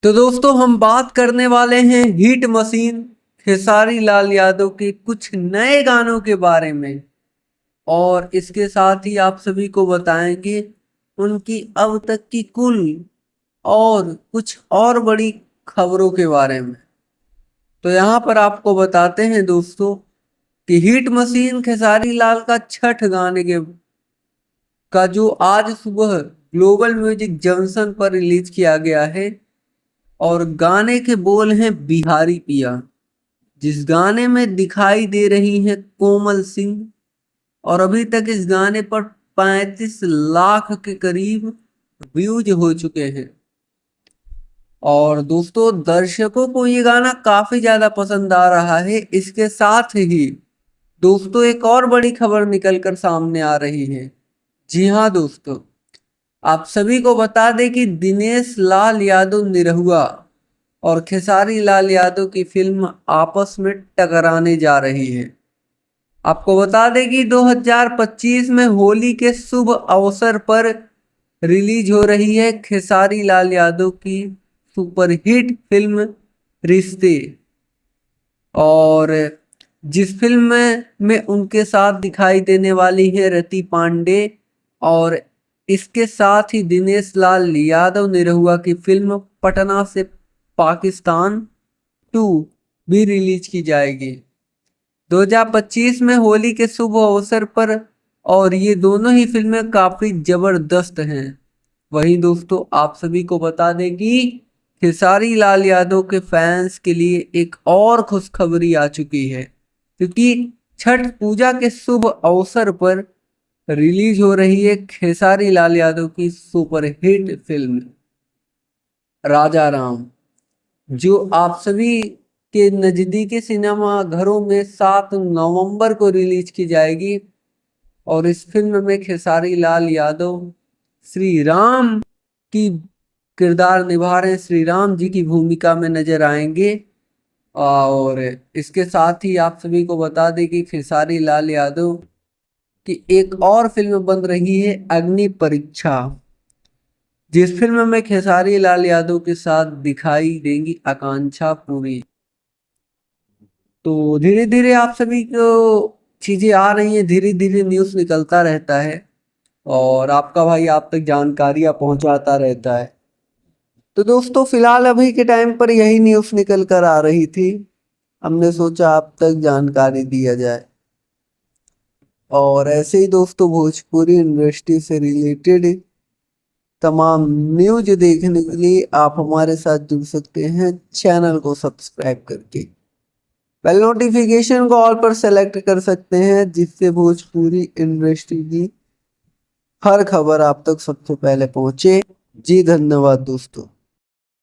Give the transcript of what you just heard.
तो दोस्तों हम बात करने वाले हैं हिट मशीन खेसारी लाल यादव के कुछ नए गानों के बारे में। और इसके साथ ही आप सभी को बताएंगे उनकी अब तक की कुल और कुछ और बड़ी खबरों के बारे में। तो यहाँ पर आपको बताते हैं दोस्तों कि हिट मशीन खेसारी लाल का छठ गाने का जो आज सुबह ग्लोबल म्यूजिक जंक्शन पर रिलीज किया गया है। और गाने के बोल हैं बिहारी पिया, जिस गाने में दिखाई दे रही हैं कोमल सिंह। और अभी तक इस गाने पर 35 लाख के करीब व्यूज हो चुके हैं। और दोस्तों दर्शकों को ये गाना काफी ज्यादा पसंद आ रहा है। इसके साथ ही दोस्तों एक और बड़ी खबर निकल कर सामने आ रही है। जी हाँ दोस्तों, आप सभी को बता दें कि दिनेश लाल यादव निरहुआ और खेसारी लाल यादव की फिल्म आपस में टकराने जा रही है। आपको बता दें कि 2025 में होली के शुभ अवसर पर रिलीज हो रही है खेसारी लाल यादव की सुपरहिट फिल्म रिश्ते। और जिस फिल्म में उनके साथ दिखाई देने वाली है रति पांडे। और इसके साथ ही दिनेश लाल यादव निरहुआ की फिल्म पटना से पाकिस्तान 2 भी रिलीज की जाएगी 2025 में होली के शुभ अवसर पर। और ये दोनों ही फिल्में काफी जबरदस्त हैं। वहीं दोस्तों आप सभी को बता दें कि खेसारी लाल यादव के फैंस के लिए एक और खुशखबरी आ चुकी है, क्योंकि छठ पूजा के शुभ अवसर पर रिलीज हो रही है खेसारी लाल यादव की सुपरहिट फिल्म राजा राम, जो आप सभी के नजदीकी सिनेमा घरों में 7 नवंबर को रिलीज की जाएगी। और इस फिल्म में खेसारी लाल यादव श्री राम की किरदार निभा रहे हैं, श्री राम जी की भूमिका में नजर आएंगे। और इसके साथ ही आप सभी को बता दें कि खेसारी लाल यादव की एक और फिल्म बन रही है अग्नि परीक्षा, जिस फिल्म में खेसारी लाल यादव के साथ दिखाई देंगी आकांक्षा पूरी। तो धीरे धीरे आप सभी को चीजें आ रही हैं, धीरे धीरे न्यूज़ निकलता रहता है और आपका भाई आप तक जानकारियां पहुंचाता रहता है। तो दोस्तों फिलहाल अभी के टाइम पर यही न्यूज़ निकल कर आ रही थी, हमने सोचा आप तक जानकारी दिया जाए। और ऐसे ही दोस्तों भोजपुरी इंडस्ट्री से रिलेटेड तमाम न्यूज देखने के लिए आप हमारे साथ जुड़ सकते हैं चैनल को सब्सक्राइब करके। बेल नोटिफिकेशन को ऑल पर सेलेक्ट कर सकते हैं, जिससे भोजपुरी इंडस्ट्री की हर खबर आप तक सबसे पहले पहुंचे। जी धन्यवाद दोस्तों।